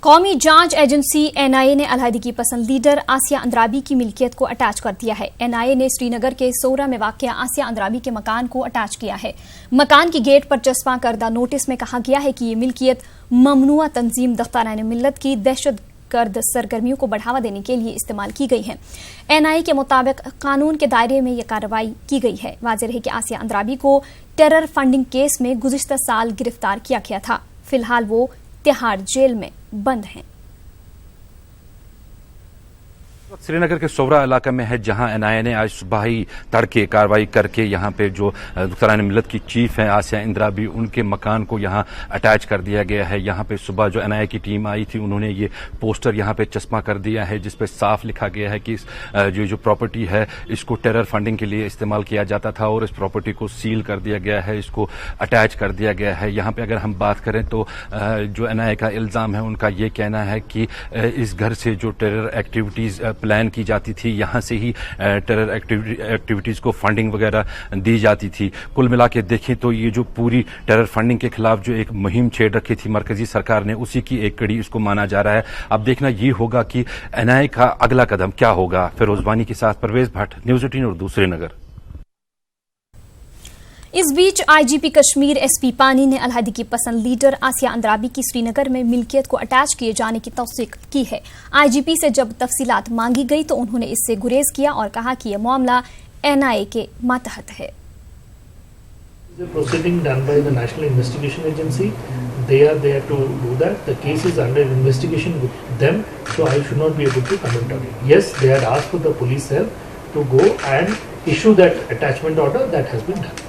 قومی جانچ agency N آئی اے نے علیحدگی پسند لیڈر آسیہ اندرابی کی ملکیت کو اٹیچ کر دیا ہے۔ این آئی اے نے سری نگر کے سورا میں واقع آسیہ اندرابی کے مکان کو اٹیچ کیا ہے۔ مکان کی گیٹ پر چسپاں کردہ نوٹس میں کہا گیا ہے کہ یہ ملکیت ممنوعہ تنظیم دختران ملت کی دہشت گرد سرگرمیوں کو بڑھاوا دینے کے لیے استعمال کی گئی ہے۔ این آئی اے کے مطابق قانون کے دائرے میں یہ کارروائی کی گئی ہے۔ واضح رہے کہ آسیہ اندرابی کو ٹیرر فنڈنگ کیس میں گزشتہ سال گرفتار کیا گیا تھا۔ فی الحال وہ تہاڑ جیل میں بند ہیں۔ سری نگر کے سورا علاقہ میں ہے جہاں این آئی اے نے آج صبح ہی تڑکے کارروائی کر کے یہاں پہ جو دختران ملت کی چیف ہیں آسیہ اندرابی ان کے مکان کو یہاں اٹیچ کر دیا گیا ہے۔ یہاں پہ صبح جو این آئی اے کی ٹیم آئی تھی انہوں نے یہ پوسٹر یہاں پہ چسپاں کر دیا ہے جس پہ صاف لکھا گیا ہے کہ جو پراپرٹی ہے اس کو ٹیرر فنڈنگ کے لیے استعمال کیا جاتا تھا اور اس پراپرٹی کو سیل کر دیا گیا ہے، اس کو اٹیچ کر دیا گیا ہے۔ یہاں پہ اگر ہم بات کریں تو جو این آئی اے کا الزام ہے ان کا یہ کہنا ہے کہ اس گھر سے جو ٹیرر ایکٹیویٹیز پلان کی جاتی تھی یہاں سے ہی ٹیرر ایکٹیویٹیز کو فنڈنگ وغیرہ دی جاتی تھی۔ کل ملا کے دیکھیں تو یہ جو پوری ٹیرر فنڈنگ کے خلاف جو ایک مہم چھیڑ رکھی تھی مرکزی سرکار نے اسی کی ایک کڑی اس کو مانا جا رہا ہے۔ اب دیکھنا یہ ہوگا کہ این آئی اے کا اگلا قدم کیا ہوگا۔ فیروز بانی کے ساتھ پرویز بھٹ، نیوز 18 اردو، سری نگر۔ اس بیچ آئی جی پی کشمیر ایس پی پانی نے علیحدگی پسند لیڈر آسیہ اندرابی کی سری نگر میں ملکیت کو اٹیچ کیے جانے کی توثیق کی ہے۔ آئی جی پی سے جب تفصیلات مانگی گئی تو انہوں نے اس سے گریز کیا اور کہا کہ یہ معاملہ این آئی اے کے ماتحت ہے۔ The proceeding done by the National Investigation Agency, they are there to do that. The case is under investigation with them, so I should not be able to comment on it. Yes, they had asked for the police help to go and issue that attachment order that has been done.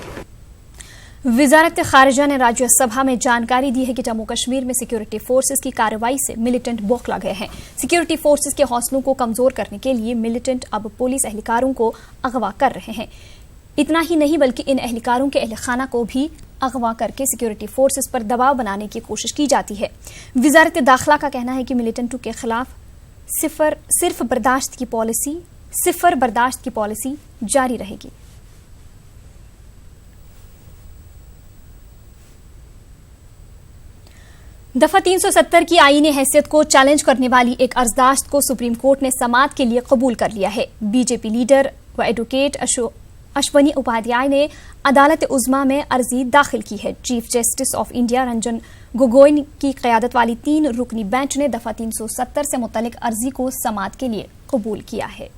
وزارت خارجہ نے راجیہ سبھا میں جانکاری دی ہے کہ جموں کشمیر میں security forces کی کارروائی سے ملیٹنٹ بوکھلا گئے ہیں۔ سیکیورٹی فورسز کے حوصلوں کو کمزور کرنے کے لیے ملیٹنٹ اب پولیس اہلکاروں کو اغوا کر رہے ہیں۔ اتنا ہی نہیں بلکہ ان اہلکاروں کے اہل خانہ کو بھی اغوا کر کے سیکیورٹی فورسز پر دباؤ بنانے کی کوشش کی جاتی ہے۔ وزارت داخلہ کا کہنا ہے کہ ملیٹنٹوں کے خلاف صرف برداشت کی پالیسی جاری رہے گی۔ دفعہ 370 کی آئینی حیثیت کو چیلنج کرنے والی ایک عرضداشت کو سپریم کورٹ نے سماعت کے لیے قبول کر لیا ہے۔ بی جے پی لیڈر و ایڈوکیٹ اشونی اپادھیائے نے عدالت عظمیٰ میں عرضی داخل کی ہے۔ Chief justice of India Ranjan Gogoi کی قیادت والی 3 رکنی بینچ نے دفعہ 370 سے متعلق عرضی کو سماعت کے لیے قبول کیا ہے۔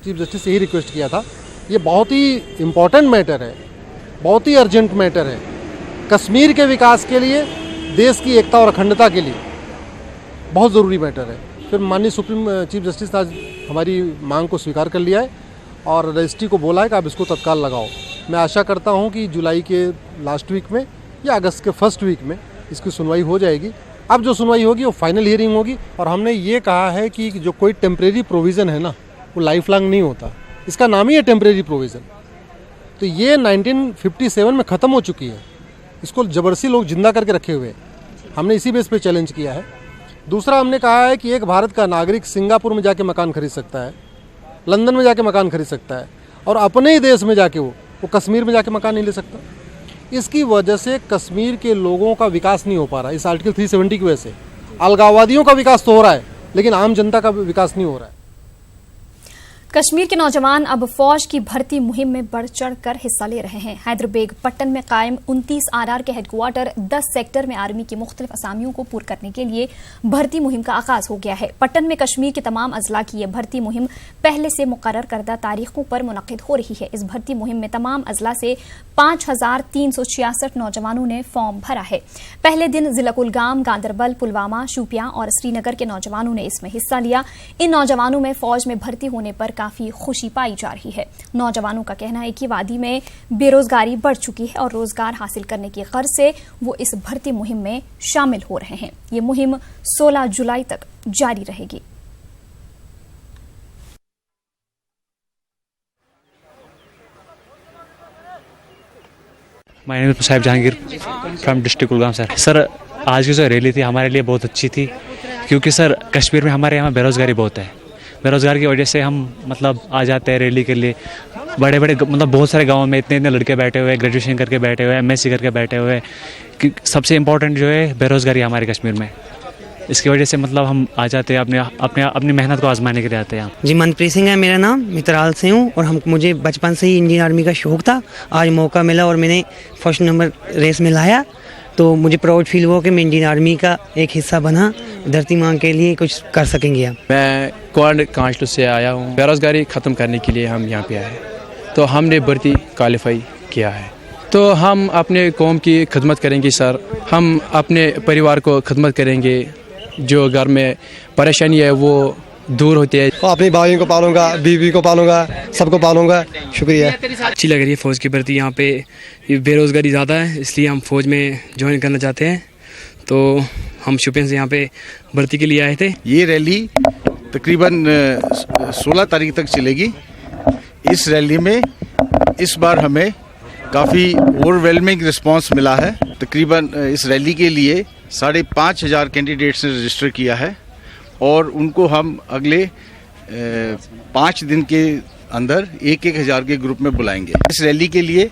چیف جسٹس سے یہی ریکویسٹ کیا تھا، یہ بہت ہی امپورٹنٹ میٹر ہے، بہت ہی ارجنٹ میٹر ہے کشمیر کے وکاس کے لیے، دیش کی ایکتا اور اکھنڈتا کے لیے بہت ضروری میٹر ہے۔ پھر ماننی سپریم چیف جسٹس نے آج ہماری مانگ کو سویکار کر لیا ہے اور رجسٹری کو بولا ہے کہ آپ اس کو تتکال لگاؤ۔ میں آشا کرتا ہوں کہ جولائی کے لاسٹ ویک میں یا اگست کے فرسٹ ویک میں اس کی سنوائی ہو جائے گی۔ اب جو سنوائی ہوگی وہ فائنل ہیئرنگ ہوگی اور ہم نے یہ کہا ہے کہ جو کوئی ٹیمپریری پروویژن ہے نا وہ لائف لانگ نہیں ہوتا، اس کا نام ہی ہے ٹیمپریری پروویژن۔ تو یہ 1957 میں ختم ہو چکی ہے، اس کو زبردستی لوگ زندہ کر کے رکھے ہوئے ہیں۔ ہم نے اسی بیس پہ چیلنج کیا ہے۔ دوسرا ہم نے کہا ہے کہ ایک بھارت کا ناگرک سنگاپور میں جا کے مکان خرید سکتا ہے، لندن میں جا کے مکان خرید سکتا ہے اور اپنے ہی دیش میں جا کے وہ کشمیر میں جا کے مکان نہیں لے سکتا۔ اس کی وجہ سے کشمیر کے لوگوں کا وکاس نہیں ہو پا رہا، اس آرٹیکل 370 کی وجہ سے۔ الگاوادیوں کا وکاس تو ہو رہا ہے لیکن عام جنتا کا وکاس نہیں ہو رہا ہے۔ کشمیر کے نوجوان اب فوج کی بھرتی مہم میں بڑھ چڑھ کر حصہ لے رہے ہیں۔ حیدر بیگ پٹن میں قائم 29 RR کے ہیڈ کوارٹر 10 سیکٹر میں آرمی کی مختلف اسامیوں کو پور کرنے کے لیے بھرتی مہم کا آغاز ہو گیا ہے۔ پٹن میں کشمیر کے تمام اضلاع کی یہ بھرتی مہم پہلے سے مقرر کردہ تاریخوں پر منعقد ہو رہی ہے۔ اس بھرتی مہم میں تمام اضلاع سے 5366 نوجوانوں نے فارم بھرا ہے۔ پہلے دن ضلع کلگام، گاندربل، پلوامہ، شوپیاں اور سری نگر کے نوجوانوں نے اس میں حصہ لیا۔ ان نوجوانوں میں فوج میں بھرتی ہونے پر کافی خوشی پائی جا رہی ہے۔ نوجوانوں کا کہنا ہے کہ وادی میں بے روزگاری بڑھ چکی ہے اور روزگار حاصل کرنے کی غرض سے وہ اس بھرتی مہم میں شامل ہو رہے ہیں۔ یہ مہم 16 جولائی تک جاری رہے گی۔ My name is Musab Jahangir from district Kulgam sir. سر آج کی جو ریلی تھی ہمارے لیے بہت اچھی تھی کیونکہ سر کشمیر میں ہمارے یہاں بے روزگاری بہت ہے۔ بے روزگاری کی وجہ سے ہم آ جاتے ہیں ریلی کے لیے बड़े बड़े मतलब बहुत सारे गाँव में इतने लड़के बैठे हुए हैं, ग्रेजुएशन करके बैठे हुए हैं, MSc करके बैठे हुए हैं, कि सबसे इम्पोर्टेंट जो है बेरोज़गारी हमारे कश्मीर में। इसकी वजह से मतलब हम आ जाते हैं, अपनी मेहनत को आजमाने के लिए आते हैं। जी, मनप्रीत सिंह है मेरा नाम, मित्राल से हूँ और मुझे बचपन से ही इंडियन आर्मी का शौक़ था। आज मौका मिला और मैंने फर्स्ट नंबर रेस में लाया, तो मुझे प्राउड फील हुआ कि मैं इंडियन आर्मी का एक हिस्सा बना, धरती माँ के लिए कुछ कर सकेंगे हम। मैं क्वाड कांस्टू से आया हूँ। बेरोज़गारी ख़त्म करने के लिए हम यहाँ पे आए, तो हमने भर्ती क्वालिफाई किया है, तो हम अपने कौम की खिदमत करेंगे सर। हम अपने परिवार को खिदमत करेंगे, जो घर में परेशानी है वो दूर होती है। अपने भाइयों को पालूंगा, बीवी को पालूंगा, सबको पालूंगा। शुक्रिया। अच्छी लग रही है फ़ौज की भर्ती। यहाँ पे बेरोज़गारी ज़्यादा है, इसलिए हम फ़ौज में ज्वाइन करना चाहते हैं, तो हम शोपियां से यहाँ पे भर्ती के लिए आए थे। ये रैली तकरीबन 16 तारीख तक चलेगी। इस रैली में इस बार हमें काफ़ी ओवरवेलमिंग रिस्पांस मिला है। तकरीबन इस रैली के लिए 5,500 कैंडिडेट्स ने रजिस्टर किया है और उनको हम अगले 5 दिन के अंदर 1,000 के ग्रुप में बुलाएंगे। इस रैली के लिए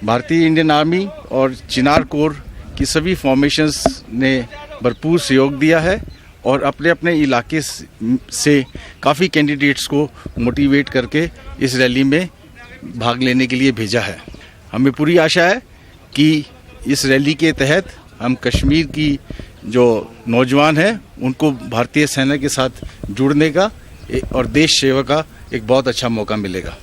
भारतीय इंडियन आर्मी और चिनार कोर की सभी फॉर्मेशंस ने भरपूर सहयोग दिया है और अपने अपने इलाके से काफ़ी कैंडिडेट्स को मोटिवेट करके इस रैली में भाग लेने के लिए भेजा है। हमें पूरी आशा है कि इस रैली के तहत हम कश्मीर की जो नौजवान हैं उनको भारतीय सेना के साथ जुड़ने का और देश सेवा का एक बहुत अच्छा मौका मिलेगा।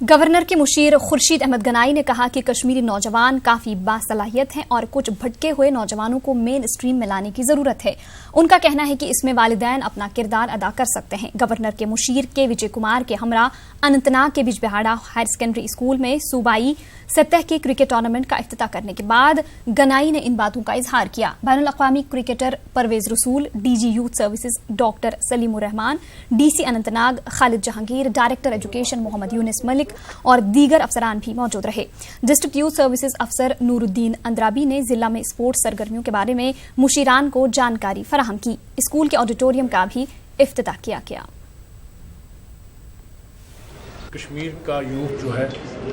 गवर्नर के मुशीर खुर्शीद अहमद गनाई ने कहा कि कश्मीरी नौजवान काफी बासलाहियत हैं और कुछ भटके हुए नौजवानों को मेन स्ट्रीम में लाने की जरूरत है। उनका कहना है कि इसमें वालिदैन अपना किरदार अदा कर सकते हैं। गवर्नर के मुशीर के विजय कुमार के हमरा अनंतनाग के बिजबिहाड़ा हायर सेकेंडरी स्कूल में सूबाई सतह के क्रिकेट टूर्नामेंट का इफ्तिताह करने के बाद गनाई ने इन बातों का इजहार किया। बैनुल अक़वामी cricketer Parvez Rasool, DG youth services doctor Salimur Rahman, DC Anantnag Khalid Jahangir, director education Mohammad Younis Malik और दीगर अफसरान भी मौजूद रहे। डिस्ट्रिक्ट यूथ सर्विसेज अफसर नूरुद्दीन अंद्राबी ने जिला में स्पोर्ट्स सरगर्मियों के बारे में मुशीरान को जानकारी फराहम की। स्कूल के ऑडिटोरियम का भी इफ्तिताह किया गया। कश्मीर का यूथ जो है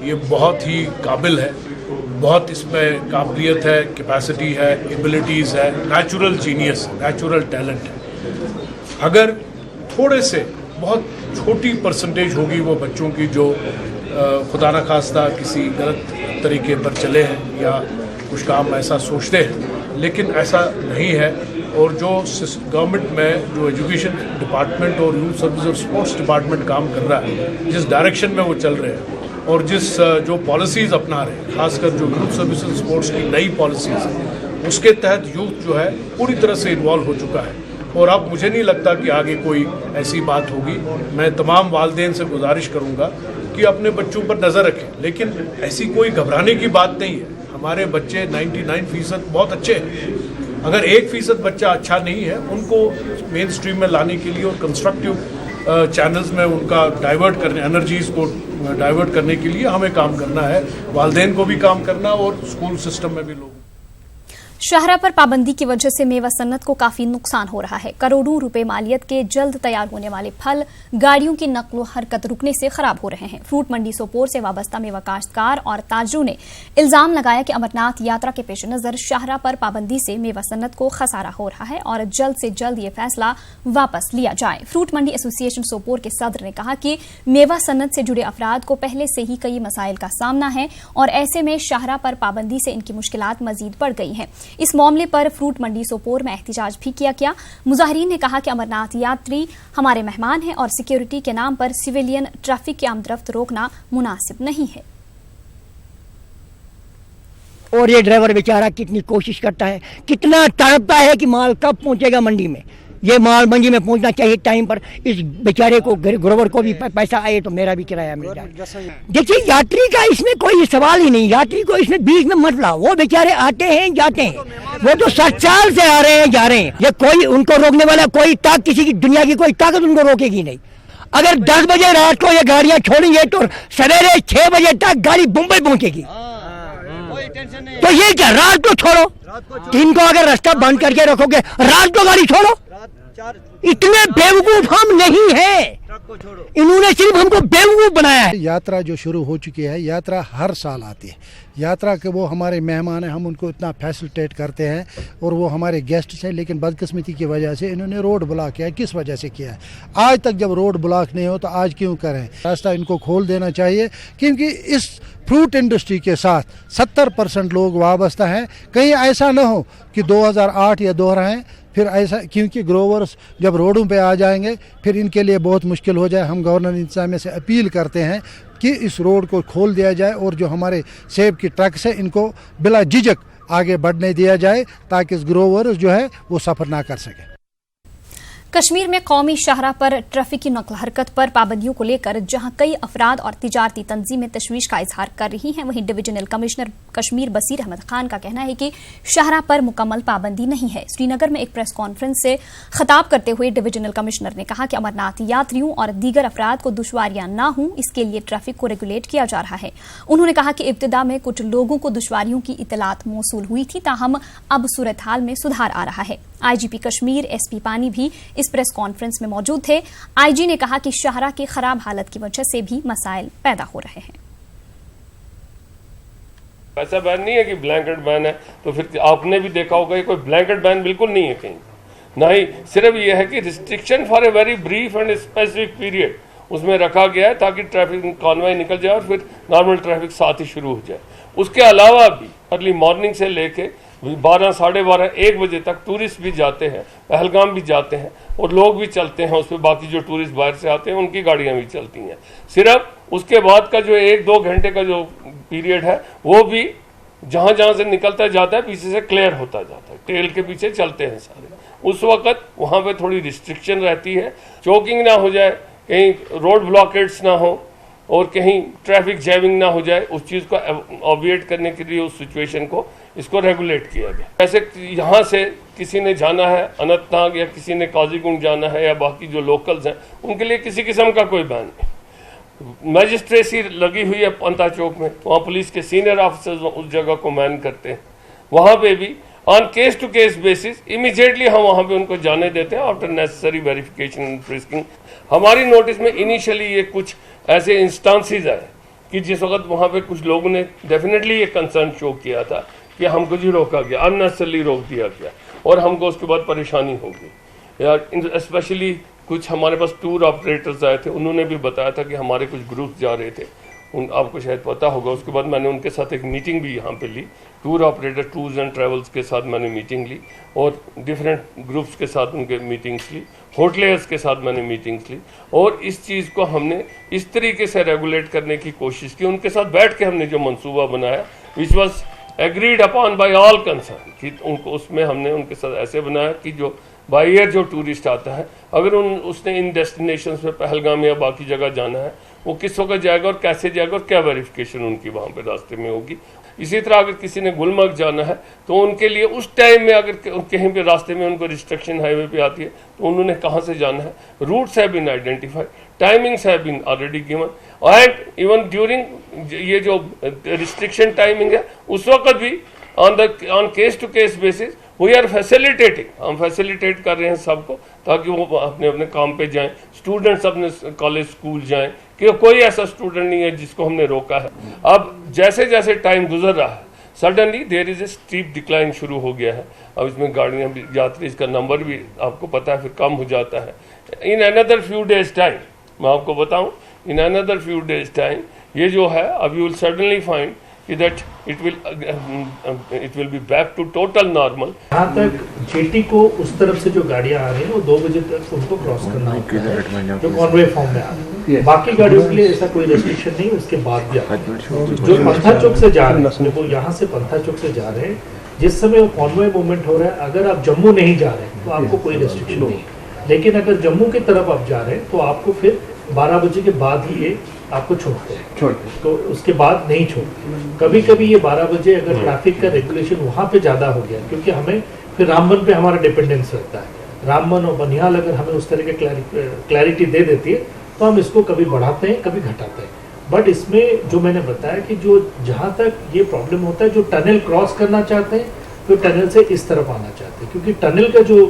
ये बहुत ही काबिल है, बहुत इसमें काबिलियत है, कैपेसिटी है, एबिलिटीज़ है, नेचुरल जीनियस, नेचुरल टैलेंट है। अगर थोड़े से बहुत छोटी परसेंटेज होगी वो बच्चों की जो खुदा न खास्ता किसी गलत तरीके पर चले हैं या कुछ काम ऐसा सोचते हैं, लेकिन ऐसा नहीं है। और जो गवर्नमेंट में जो एजुकेशन डिपार्टमेंट और यूथ सर्विस और स्पोर्ट्स डिपार्टमेंट काम कर रहा है, जिस डायरेक्शन में वो चल रहे हैं और जिस जो पॉलिसीज़ अपना रहे हैं, खासकर जो यूथ सर्विस और स्पोर्ट्स की नई पॉलिसीज़ हैं, उसके तहत यूथ जो है पूरी तरह से इन्वॉल्व हो चुका है। और अब मुझे नहीं लगता कि आगे कोई ऐसी बात होगी। मैं तमाम वालिदैन से गुजारिश करूँगा कि अपने बच्चों पर नज़र रखें, लेकिन ऐसी कोई घबराने की बात नहीं है। हमारे बच्चे 99% बहुत अच्छे हैं। अगर 1% बच्चा अच्छा नहीं है, उनको मेन स्ट्रीम में लाने के लिए और कंस्ट्रक्टिव चैनल्स में उनका डाइवर्ट करने, एनर्जीज़ को डाइवर्ट करने के लिए हमें काम करना है, वालिदैन को भी काम करना और स्कूल सिस्टम में भी लोग। शाहरा पर पाबंदी की वजह से मेवा सन्नत को काफी नुकसान हो रहा है। करोड़ों रुपए मालियत के जल्द तैयार होने वाले फल गाड़ियों की नकलो हरकत रुकने से खराब हो रहे हैं। फ्रूट मंडी सोपोर से वाबस्ता मेवा काश्तकार और ताजरों ने इल्जाम लगाया कि अमरनाथ यात्रा के पेश नजर शाहरा पर पाबंदी से मेवा सन्नत को खसारा हो रहा है और जल्द से जल्द ये फैसला वापस लिया जाए। फ्रूट मंडी एसोसिएशन सोपोर के सदर ने कहा कि मेवा सन्नत से जुड़े अफराद को पहले से ही कई मसाइल का सामना है और ऐसे में शाहरा पर पाबंदी से इनकी मुश्किलात मजीद बढ़ गई हैं। इस मामले पर फ्रूट मंडी सोपोर में एहतजाज भी किया गया। मुजाहिरीन ने कहा कि अमरनाथ यात्री हमारे मेहमान हैं और सिक्योरिटी के नाम पर सिविलियन ट्रैफिक की आमदरफ्त रोकना मुनासिब नहीं है। और ये ड्राइवर बेचारा कितनी कोशिश करता है, कितना तड़पता है कि माल कब पहुंचेगा मंडी में। ये माल मंडी में पहुंचना चाहिए टाइम पर। इस बेचारे को ग्रोवर को भी पैसा आए तो मेरा भी किराया मिल जाए। देखिए यात्री का इसमें कोई सवाल ही नहीं, यात्री को इसमें बीच में मत लाओ। वो बेचारे आते हैं जाते हैं, वो तो 7 साल से आ रहे हैं जा रहे हैं। ये कोई उनको रोकने वाला कोई किसी की दुनिया की कोई ताकत उनको रोकेगी नहीं। अगर 10 बजे रात को ये गाड़ियां छोड़ेंगे तो सवेरे 6 बजे तक गाड़ी मुंबई पहुंचेगी। तो ये क्या रात को छोड़ो, दिन को अगर रास्ता बंद करके रखोगे, रात को गाड़ी छोड़ो। इतने बेवकूफ हम नहीं हैं। इन्होंने सिर्फ हमको बेवकूफ बनाया है। यात्रा जो शुरू हो चुकी है, यात्रा हर साल आती है, यात्रा के वो हमारे मेहमान हैं, हम उनको इतना फैसिलिटेट करते हैं और वो हमारे गेस्ट्स हैं, लेकिन बदकिस्मती की वजह से इन्होंने रोड ब्लॉक किया है। किस वजह से किया है? आज तक जब रोड ब्लॉक नहीं हो तो आज क्यों करें? रास्ता इनको खोल देना चाहिए, क्योंकि इस फ्रूट इंडस्ट्री के साथ 70% लोग वाबस्ता हैं। कहीं ऐसा न हो कि 2008 या दोहराएं फिर ऐसा, क्योंकि ग्रोवर्स जब रोडों पे आ जाएंगे फिर इनके लिए बहुत मुश्किल हो जाए। हम गवर्नर इंतजामिया से अपील करते हैं कि इस रोड को खोल दिया जाए और जो हमारे सेब की ट्रक्स है इनको बिला झिझक आगे बढ़ने दिया जाए, ताकि इस ग्रोवर्स जो है वो सफ़र ना कर सके। कश्मीर में कौमी शाहराह पर ट्रैफिक की नकल हरकत पर पाबंदियों को लेकर जहां कई अफराद और तिजारती तंजीमें तशवीश का इजहार कर रही हैं, वहीं डिविजनल कमिश्नर कश्मीर बसीर अहमद खान का कहना है कि शाहराह पर मुकम्मल पाबंदी नहीं है। श्रीनगर में एक प्रेस कॉन्फ्रेंस से खिताब करते हुए डिविजनल कमिश्नर ने कहा कि अमरनाथ यात्रियों और दीगर अफराद को दुश्वारियां न हों, इसके लिए ट्रैफिक को रेगुलेट किया जा रहा है। उन्होंने कहा कि इब्तिदा में कुछ लोगों को दुश्वारियों की इतलात मौसूल हुई थी, ताहम अब सूरत हाल में सुधार आ रहा है। आईजीपी कश्मीर एसपी पानी भी इस प्रेस कॉन्फ्रेंस में मौजूद थे। आईजी ने कहा कि शाहराह की खराब हालत की वजह से भी मसाइल पैदा हो रहे हैं। ऐसा बैन नहीं है कि ब्लैंकेट बैन है, तो फिर आपने भी देखा होगा कोई ब्लैंकेट बैन बिल्कुल नहीं है कहीं, नहीं, सिर्फ ये है कि restriction for a very brief and specific period उसमें रखा गया है ताकि ट्रैफिक कॉन्वॉय निकल जाए और फिर नॉर्मल ट्रैफिक साथ ही शुरू हो जाए। उसके अलावा भी अर्ली मॉर्निंग से लेके 12, साढ़े 12, 1 बजे तक टूरिस्ट भी जाते हैं, पहलगाम भी जाते हैं और लोग भी चलते हैं उस पर। बाकी जो टूरिस्ट बाहर से आते हैं उनकी गाड़ियां भी चलती हैं। सिर्फ उसके बाद का जो 1-2 घंटे का जो पीरियड है वो भी जहां जहां से निकलता जाता है पीछे से क्लियर होता जाता है, टेल के पीछे चलते हैं सारे। उस वक्त वहां पे थोड़ी रिस्ट्रिक्शन रहती है, चोकिंग ना हो जाए, कहीं रोड ब्लॉकेट्स ना हो और कहीं ट्रैफिक जैमिंग ना हो जाए, उस चीज़ को ऑबिएट करने के लिए उस सिचुएशन को इसको रेगुलेट किया गया। जैसे यहाँ से किसी ने जाना है अनंतनाग या किसी ने काजीगुंड जाना है या बाकी जो लोकल्स हैं उनके लिए किसी किस्म का कोई बैन नहीं। मैजिस्ट्रेसी लगी हुई है पंता चौक में, वहाँ पुलिस के सीनियर ऑफिसर्स उस जगह को मैन करते हैं। वहाँ पे भी on case to case basis immediately हम वहाँ पे उनको जाने देते हैं after necessary verification and frisking. हमारी नोटिस में इनिशियली ये कुछ ऐसे इंस्टांसेस आए कि जिस वक्त वहाँ पे कुछ लोगों ने डेफिनेटली ये कंसर्न शो किया था कि हमको जी रोका गया, अननेसेसरली रोक दिया गया और हमको उसके बाद परेशानी होगी। या स्पेशली कुछ हमारे पास टूर ऑपरेटर्स आए थे, उन्होंने भी बताया था कि हमारे कुछ ग्रुप जा रहे थे, आपको शायद पता होगा। उसके बाद मैंने उनके साथ एक मीटिंग भी यहाँ पे ली, tour operator tours and travels के साथ मैंने मीटिंग ली और डिफरेंट ग्रुप्स के साथ उनके मीटिंग्स ली, होटलियर्स के साथ मैंने मीटिंग्स ली और इस चीज़ को हमने इस तरीके से रेगुलेट करने की कोशिश की। उनके साथ बैठ के हमने जो मंसूबा बनाया which was agreed upon bye all concern, कि उनको उसमें हमने उनके साथ ऐसे बनाया कि जो बाई ईयर जो टूरिस्ट आता है, अगर उसने इन डेस्टिनेशन पे पहलगाम या बाकी जगह जाना है, वो किस वक्त जाएगा और कैसे जाएगा और क्या वेरिफिकेशन उनकी वहाँ पे रास्ते में होगी। इसी तरह अगर किसी ने गुलमर्ग जाना है तो उनके लिए उस टाइम में अगर कहीं पे रास्ते में उनको रिस्ट्रिक्शन हाईवे पे आती है तो उन्होंने कहाँ से जाना है, routes have been identified, timings have been already given and even during ये जो रिस्ट्रिक्शन टाइमिंग है उस वक्त भी on case to case basis we are facilitating, हम फैसिलिटेट कर रहे हैं सबको ताकि वो अपने अपने काम पे जाएं, स्टूडेंट्स अपने कॉलेज स्कूल जाएं, कि कोई ऐसा स्टूडेंट नहीं है जिसको हमने रोका है। अब जैसे जैसे टाइम गुजर रहा है suddenly there is a steep decline शुरू हो गया है। अब इसमें गाड़ियाँ यात्री इसका नंबर भी आपको पता है फिर कम हो जाता है। In another few days time मैं आपको बताऊँ, in another few days time ये जो है अब you will suddenly find that it will be back to total normal। यहाँ तक जेटी को उस तरफ से जो गाड़ियाँ आ रही हैं वो 2 बजे तक उनको क्रॉस करना होता है जो कॉन्वे फॉर्म में आ रही है। बाकी गाड़ियों के लिए ऐसा कोई रेस्ट्रिक्शन नहीं, उसके बाद भी जो पंथा चौक से जा रहे हैं, वो यहाँ से पंथा चौक से जा रहे हैं, जिस समय वो कॉन्वे मूवमेंट हो रहा है, अगर आप जम्मू नहीं जा रहे हैं तो आपको कोई रेस्ट्रिक्शन नहीं है, लेकिन अगर जम्मू की तरफ आप जा रहे हैं तो आपको फिर 12 बजे के बाद ही ये आपको छोड़ते हैं, तो उसके बाद नहीं छोड़ते। कभी कभी ये 12 बजे अगर ट्रैफिक का रेगुलेशन वहाँ पे ज़्यादा हो गया, क्योंकि हमें फिर रामबन पे हमारा डिपेंडेंस रहता है, रामबन और बनिहाल अगर हमें उस तरह के क्लैरिटी दे देती है तो हम इसको कभी बढ़ाते हैं कभी घटाते हैं। बट इसमें जो मैंने बताया कि जो जहाँ तक ये प्रॉब्लम होता है, जो टनल क्रॉस करना चाहते हैं तो टनल से इस तरफ आना चाहते हैं, क्योंकि टनल का जो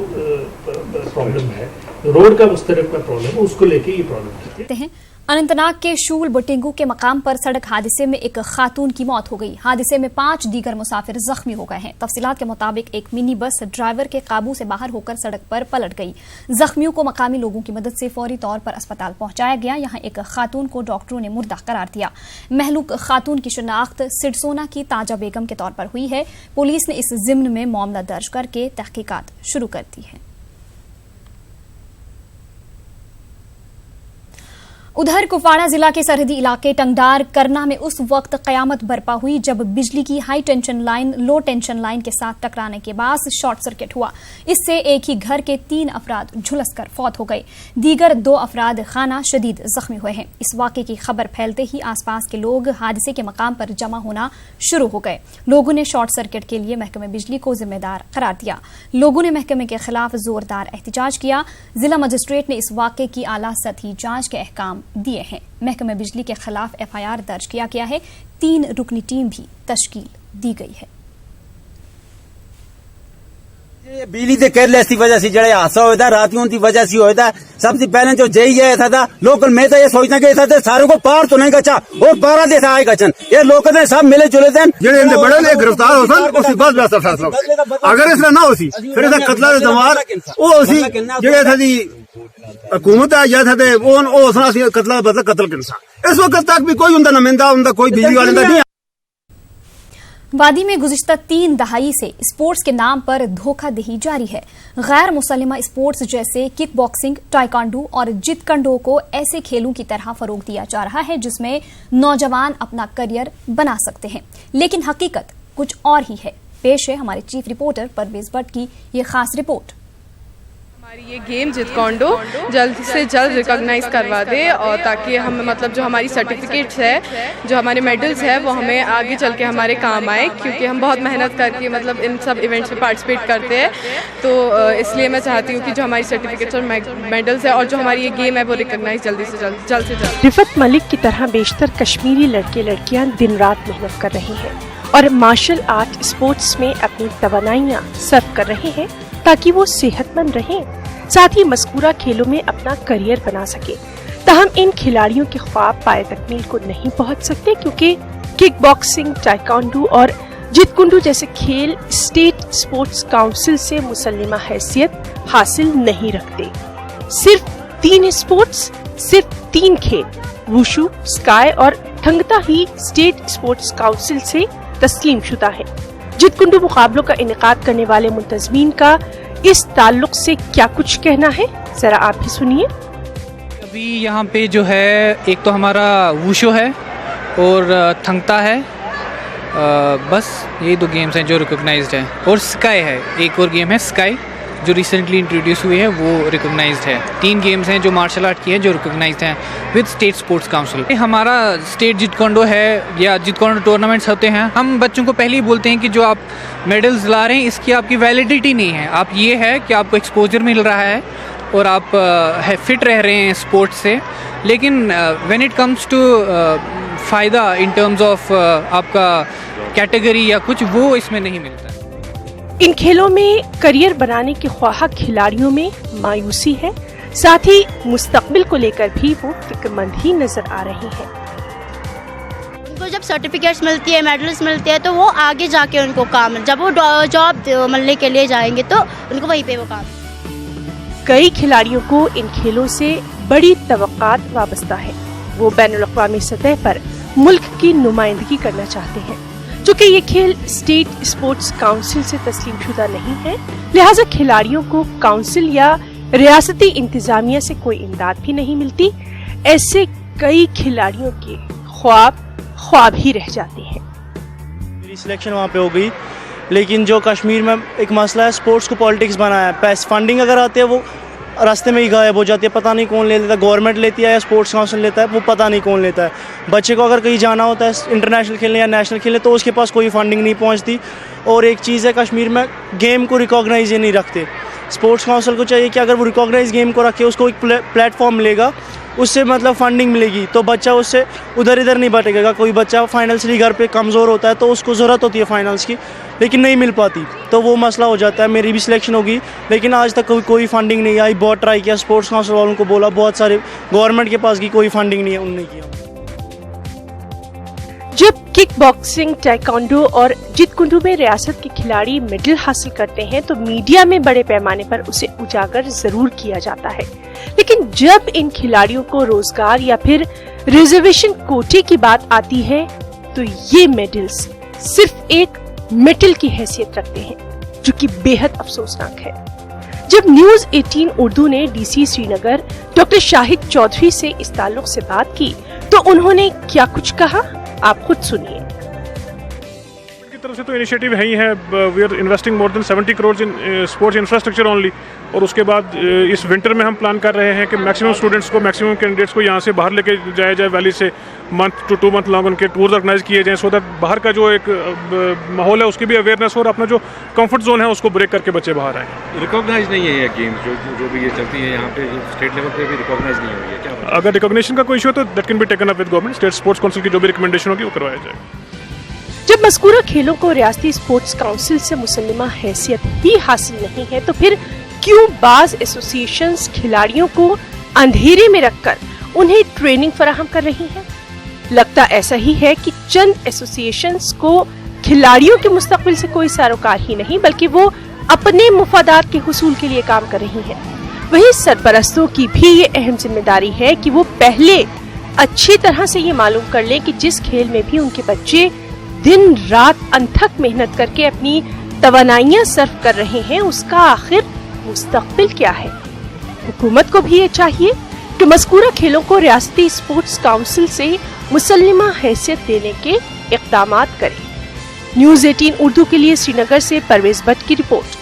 प्रॉब्लम है रोड का उस तरफ का प्रॉब्लम है, उसको लेके ये प्रॉब्लम है। अनंतनाग के शूल बुटिंगू के मकाम पर सड़क हादसे में एक खातून की मौत हो गई। हादसे में 5 दीगर मुसाफिर जख्मी हो गए हैं। तफसीलात के मुताबिक एक मिनी बस ड्राइवर के काबू से बाहर होकर सड़क पर पलट गई। जख्मियों को मकामी लोगों की मदद से फौरी तौर पर अस्पताल पहुंचाया गया। यहां एक खातून को डॉक्टरों ने मुर्दा करार दिया। महलूक खातून की शनाख्त सिरसोना की ताजा बेगम के तौर पर हुई है। पुलिस ने इस जिम्न में मामला दर्ज करके तहकीकात शुरू कर दी है। उधर कुपवाड़ा जिला के सरहदी इलाके टंगडार करना में उस वक्त कयामत बरपा हुई जब बिजली की हाई टेंशन लाइन लो टेंशन लाइन के साथ टकराने के बाद शॉर्ट सर्किट हुआ। इससे एक ही घर के 3 अफराद झुलसकर फौत हो गए। दीगर 2 अफराद खाना शदीद जख्मी हुए हैं। इस वाक़े की खबर फैलते ही आसपास के लोग हादसे के मकाम पर जमा होना शुरू हो गए। लोगों ने शॉर्ट सर्किट के लिए महकमे बिजली को जिम्मेदार करार दिया। लोगों ने महकमे के खिलाफ जोरदार एहतजाज किया। जिला मजिस्ट्रेट ने इस वाक़े की आला सतही जांच के अहकाम दिए हैं। महकमे बिजली के खिलाफ FIR दर्ज किया गया है। 3 रुकनी टीम भी तश्कील दी गई है। बिजली के केयरलेस की वजह से जड़े हादसा होता रातियों की वजह से होता। सबसे पहले जो जई जाया था लोकल में तो ये सोचना कि था सारों को पार तो नहीं गचा और 12 देश आए गचन ये लोकल ने सब मिले जुले थे जेडे इनके बड़े ने गिरफ्तार हो सन उसी बाद बेहतर फैसला अगर इसने ना होसी फिर इसका कत्ला दे दमार ओ होसी जेडे था दी हुकूमत है या था ते ओ उसना सी कत्ला बदला कत्ल करसा। इस वक्त तक भी कोई उनका नुमाइंदा उनका कोई बिजली वाले का नहीं। वादी में गुज़िश्ता 3 दहाई से स्पोर्ट्स के नाम पर धोखाधड़ी जारी है। गैर मुसल्लिमा स्पोर्ट्स जैसे किक बॉक्सिंग, टाइकांडो और जितकंडो को ऐसे खेलों की तरह फरोग दिया जा रहा है जिसमें नौजवान अपना करियर बना सकते हैं, लेकिन हकीकत कुछ और ही है। पेश है हमारे चीफ रिपोर्टर परवेज भट्ट की ये खास रिपोर्ट। हमारी ये गेम जितकंडो जल्द से जल्द रिकॉग्नाइज करवा दे और ताकि हम मतलब जो हमारी सर्टिफिकेट्स है जो हमारे मेडल्स है वो हमें आगे चल के हमारे काम आए, क्योंकि हम बहुत मेहनत करके मतलब इन सब इवेंट्स में पार्टिसिपेट करते हैं। तो इसलिए मैं चाहती हूँ कि जो हमारी सर्टिफिकेट्स और मेडल्स है और जो हमारी ये गेम है वो रिकॉग्नाइज जल्द से जल्द। रिफत मलिक की तरह बेशतर कश्मीरी लड़के लड़कियाँ दिन रात मेहनत कर रहे हैं और मार्शल आर्ट स्पोर्ट्स में अपनी तवानाइयाँ सर्व कर रहे हैं ताकि वो सेहतमंद रहें, साथ ही मज़कूरा खेलों में अपना करियर बना सके। ताहम इन खिलाड़ियों के ख्वाब पाए तकमील को नहीं पहुंच सकते क्योंकि किक बॉक्सिंग, टाइकांडो और जितकुंडू जैसे खेल स्टेट स्पोर्ट्स काउंसिल से मुसल्लिमा हैसियत हासिल नहीं रखते। सिर्फ 3 स्पोर्ट्स, सिर्फ 3 खेल वुशु, स्काई और थंगता ही स्टेट स्पोर्ट्स काउंसिल से तस्लीम शुदा है। जितकुंडू मुकाबलों का इनेकाद करने वाले मुंतजमीन का इस ताल्लुक से क्या कुछ कहना है, जरा आप भी सुनिए। अभी यहाँ पे जो है एक तो हमारा वुशो है और थंगता है, बस ये 2 गेम्स हैं जो रिकॉग्नाइज्ड हैं, और स्काई है, एक और गेम है स्काई जो रिसेंटली इंट्रोड्यूस हुई है वो रिकॉग्नाइज्ड है। 3 गेम्स हैं जो मार्शल आर्ट की है जो रिकॉग्नाइज्ड हैं विद स्टेट स्पोर्ट्स काउंसिल। हमारा स्टेट जितकंडो है या जितकंडो टूर्नामेंट्स होते हैं, हम बच्चों को पहले ही बोलते हैं कि जो आप मेडल्स ला रहे हैं इसकी आपकी वैलिडिटी नहीं है। आप ये है कि आपको एक्सपोजर मिल रहा है और आप फिट रह रहे हैं स्पोर्ट्स से, लेकिन व्हेन इट कम्स टू फ़ायदा इन टर्म्स ऑफ आपका कैटेगरी या कुछ, वो इसमें नहीं मिलता। इन खेलों में करियर बनाने के ख्वाहा खिलाड़ियों में मायूसी है, साथ ही मुस्तकबिल को लेकर भी वो फिक्रमंद ही नजर आ रही हैं। उनको जब सर्टिफिकेट्स मिलती है, मेडल्स मिलते हैं तो वो आगे जाके उनको काम, जब वो जॉब मिलने के लिए जाएंगे तो उनको वहीं पे वो काम। कई खिलाड़ियों को इन खेलों से बड़ी तवक्कात वाबस्ता है। वो बैनुल-अक़वामी सतह पर मुल्क की नुमाइंदगी करना चाहते हैं। चूँकि ये खेल स्टेट स्पोर्ट्स काउंसिल से तस्लीम शुदा नहीं है, लिहाजा खिलाड़ियों को काउंसिल या रियासती इंतजामिया से कोई इमदाद भी नहीं मिलती। ऐसे कई खिलाड़ियों के ख्वाब ही रह जाते हैं। मेरी सिलेक्शन वहाँ पे हो गई, लेकिन जो कश्मीर में एक मसला है, स्पोर्ट्स को पॉलिटिक्स बनाया है। फंडिंग अगर आती है वो रास्ते में ही गायब हो जाती है, पता नहीं कौन ले लेता है, गवर्नमेंट लेती है या स्पोर्ट्स काउंसिल लेता है, वो पता नहीं कौन लेता है। बच्चे को अगर कहीं जाना होता है इंटरनेशनल खेलने या नेशनल खेलने तो उसके पास कोई फंडिंग नहीं पहुंचती। और एक चीज़ है, कश्मीर में गेम को रिकॉग्नाइज नहीं रखते। स्पोर्ट्स काउंसिल को चाहिए कि अगर वो रिकॉग्नाइज गेम को रखे, उसको एक प्लेटफॉर्म मिलेगा, उससे मतलब फंडिंग मिलेगी तो बच्चा उससे उधर इधर नहीं भटकेगा। कोई बच्चा फाइनल्सली घर पे कमज़ोर होता है तो उसको ज़रूरत होती है फाइनल्स की, लेकिन नहीं मिल पाती, तो वो मसला हो जाता है। मेरी भी सिलेक्शन होगी, लेकिन आज तक कोई फंडिंग नहीं आई। बहुत ट्राई किया, स्पोर्ट्स काउंसिल वालों को बोला, बहुत सारे गवर्नमेंट के पास की कोई फंडिंग नहीं है, उन्होंने किया। जब किक बॉक्सिंग, टाइकोंडो और जीत कुंडू में रियासत के खिलाड़ी मेडल हासिल करते हैं तो मीडिया में बड़े पैमाने पर उसे उजागर जरूर किया जाता है, लेकिन जब इन खिलाड़ियों को रोजगार या फिर रिजर्वेशन कोटे की बात आती है तो ये मेडल्स सिर्फ एक मेडल की हैसियत रखते हैं, जो कि बेहद अफसोसनाक है। जब न्यूज 18 उर्दू ने डीसी श्रीनगर डॉक्टर शाहिद चौधरी से इस ताल्लुक से बात की तो उन्होंने क्या कुछ कहा, आप खुद सुनिए। की तरफ से तो इनिशिएटिव है ही है, we are investing more than 70 crore in sports infrastructure only. और उसके बाद इस विंटर में हम प्लान कर रहे हैं कि मैक्सिमम स्टूडेंट्स को, मैक्सिमम कैंडिडेट्स को यहाँ से बाहर लेके जाया जाए वैली से। मंथ टू 2 मंथ लॉन्ग उनके टूर्स ऑर्गेनाइज किए जाएँ, सो दैट बाहर का जो एक माहौल है उसकी भी अवेयरनेस हो और अपना जो कंफर्ट जोन है उसको ब्रेक करके बच्चे बाहर आएँ। रिकॉग्नाइज नहीं है ये गेम, जो भी ये चलती है यहाँ पे स्टेट लेवल पे भी रिकॉग्नाइज नहीं हुई है क्या? अगर रिकॉग्निशन का कोई इशू है तो that can be taken up with government. State sports council की जो भी रिकमेंडेशन होगी वो करवाया जाएगा। जब मज़कूरा खेलों को रियासती स्पोर्ट्स काउंसिल से मुसल्लिमा हैसियत ही हासिल नहीं है तो फिर क्यों बाज एसोसिएशंस खिलाड़ियों को अंधेरे में रखकर उन्हें ट्रेनिंग फराहम कर रही हैं? लगता ऐसा ही है कि चंद एसोसिएशंस को खिलाड़ियों के मुस्तकबिल से कोई सरोकार ही नहीं, बल्कि वो अपने मुफादात के हुसूल के लिए काम कर रही हैं। वहीं सरपरस्तों की भी ये अहम जिम्मेदारी है कि वो पहले अच्छी तरह से ये मालूम कर लें कि जिस खेल में भी उनके बच्चे दिन रात अनथक मेहनत करके अपनी तवानाइयां सर्व कर रहे हैं, उसका आखिर मुस्तकबिल क्या है। हुकूमत को भी ये चाहिए कि मज़कूरा खेलों को रियासती स्पोर्ट्स काउंसिल से मुसल्लिमा हैसियत देने के इक़दामात करे। न्यूज़ 18 उर्दू के लिए श्रीनगर से परवेज भट्ट की report.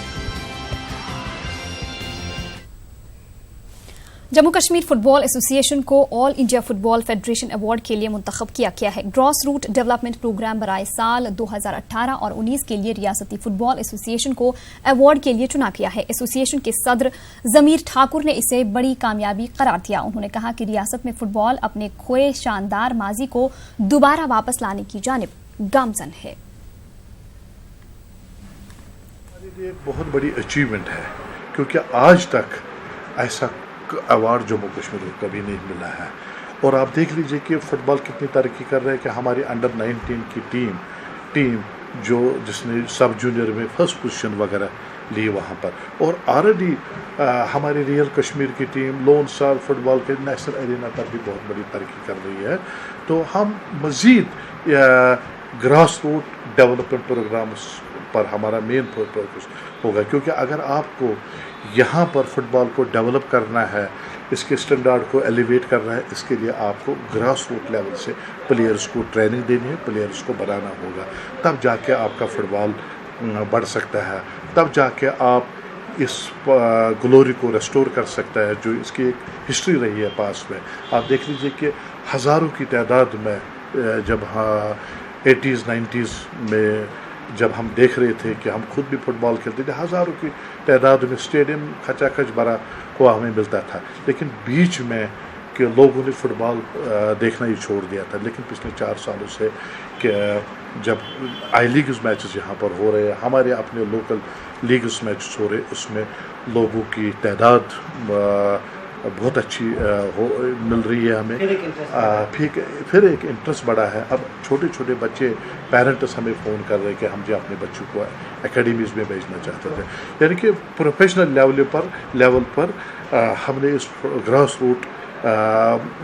Jammu Kashmir football association को all India football federation award के लिए मुंतखब किया गया है। ग्रॉस रूट डेवलपमेंट प्रोग्राम बराए साल 2018 और 19 के लिए रियासती फुटबॉल एसोसिएशन को अवार्ड के लिए चुना गया है। एसोसिएशन के सदर जमीर ठाकुर ने इसे बड़ी कामयाबी करार दिया। उन्होंने कहा कि रियासत में फुटबॉल अपने खोए शानदार माजी को दोबारा वापस लाने की जानिब गामजन है। ये बहुत बड़ी अचीवमेंट है, क्योंकि आज तक ऐसा अवार्ड जम्मू कश्मीर को कभी नहीं मिला है। और आप देख लीजिए कि फ़ुटबॉल कितनी तरक्की कर रहा है कि हमारी अंडर 19 की टीम जो जिसने सब जूनियर में फर्स्ट पोजीशन वगैरह ली वहाँ पर, और ऑलरेडी हमारी रियल कश्मीर की टीम लोन स्टार फुटबॉल के नेशनल एरिना पर भी बहुत बड़ी तरक्की कर रही है। तो हम मज़ीद ग्रास रूट डेवलपमेंट प्रोग्राम्स पर हमारा मेन फोकस होगा, क्योंकि अगर आपको यहाँ पर फुटबॉल को डेवलप करना है, इसके स्टैंडर्ड को एलिवेट करना है, इसके लिए आपको ग्रास रूट लेवल से प्लेयर्स को ट्रेनिंग देनी है, प्लेयर्स को बनाना होगा। तब जाके आपका फुटबॉल बढ़ सकता है, तब जाके आप इस ग्लोरी को रेस्टोर कर सकता है जो इसकी एक हिस्ट्री रही है पास में। आप देख लीजिए कि हज़ारों की तादाद में जब 80s 90s में जब हम देख रहे थे कि हम खुद भी फुटबॉल खेलते थे, हज़ारों की तादाद में स्टेडियम खचाखच भरा हुआ हमें मिलता था, लेकिन बीच में कि लोगों ने फुटबॉल देखना ही छोड़ दिया था। लेकिन पिछले 4 सालों से कि जब आई लीग्स मैचेस यहाँ पर हो रहे हैं, हमारे अपने लोकल लीग्स मैचेस हो रहे, उसमें लोगों की तादाद बहुत अच्छी मिल रही है हमें। फिर एक इंटरेस्ट बढ़ा है। अब छोटे छोटे बच्चे पेरेंट्स हमें फ़ोन कर रहे हैं कि हम जो अपने बच्चों को एकेडमीज़ में भेजना चाहते थे, यानी कि प्रोफेशनल लेवल पर हमने इस ग्रास रूट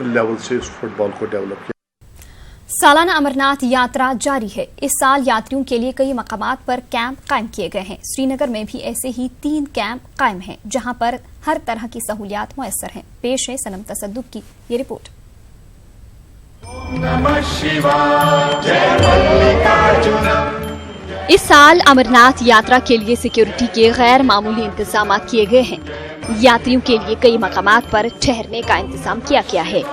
लेवल से इस फुटबॉल को डेवलप किया। सालाना अमरनाथ यात्रा जारी है। इस साल यात्रियों के लिए कई मकामात पर कैंप कायम किए गए हैं। श्रीनगर में भी ऐसे ही 3 कैंप कायम हैं, जहां पर हर तरह की सहूलियात मुयस्सर हैं। पेश है सनम तसद्दुक की ये रिपोर्ट। इस साल अमरनाथ यात्रा के लिए सिक्योरिटी के गैर मामूली इंतजाम किए गए हैं। यात्रियों के लिए कई मकामात पर ठहरने का इंतजाम किया गया है।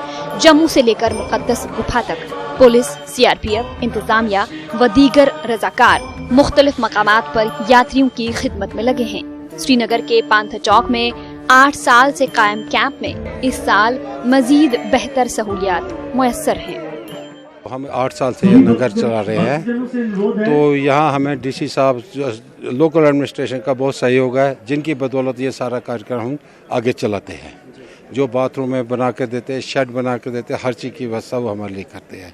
जम्मू से लेकर मुकद्दस गुफा तक पुलिस, सीआरपीएफ, इंतजामिया व दीगर रजाकार मुख्तलिफ मकामात पर यात्रियों की खिदमत में लगे हैं। श्रीनगर के पांथा चौक में 8 साल से कायम कैंप में इस साल मजीद बेहतर सहूलियात मुयस्सर हैं। ہم 8 سال سے یہ لنگر چلا رہے ہیں، تو یہاں ہمیں ڈی سی صاحب لوکل ایڈمنسٹریشن کا بہت سہیوگ ہے، جن کی بدولت یہ سارا کارجکرم ہم آگے چلاتے ہیں. جو باتھ روم میں بنا کے دیتے، شیڈ بنا کے دیتے، ہر چیز کی ویوستھا وہ ہمارے لیے کرتے ہیں.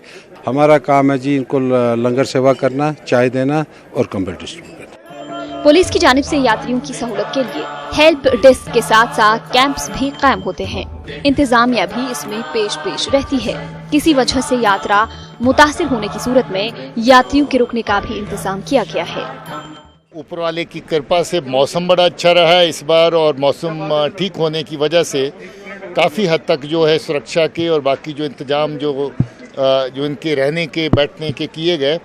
ہمارا کام ہے جی ان کو لنگر سیوا کرنا، چائے دینا اور کمبل ڈسٹریبیوٹ کرنا. پولیس کی جانب سے یاتریوں کی سہولت کے لیے ہیلپ ڈیسک کے ساتھ ساتھ کیمپس بھی قائم ہوتے ہیں. انتظامیہ بھی اس میں پیش رہتی ہے. کسی وجہ سے یاترا متاثر ہونے کی صورت میں یاتریوں کے رکنے کا بھی انتظام کیا گیا ہے. اوپر والے کی کرپا سے موسم بڑا اچھا رہا ہے اس بار، اور موسم ٹھیک ہونے کی وجہ سے کافی حد تک جو ہے سرکشا کے اور باقی جو انتظام جو ان کے رہنے کے بیٹھنے کے کیے گئے،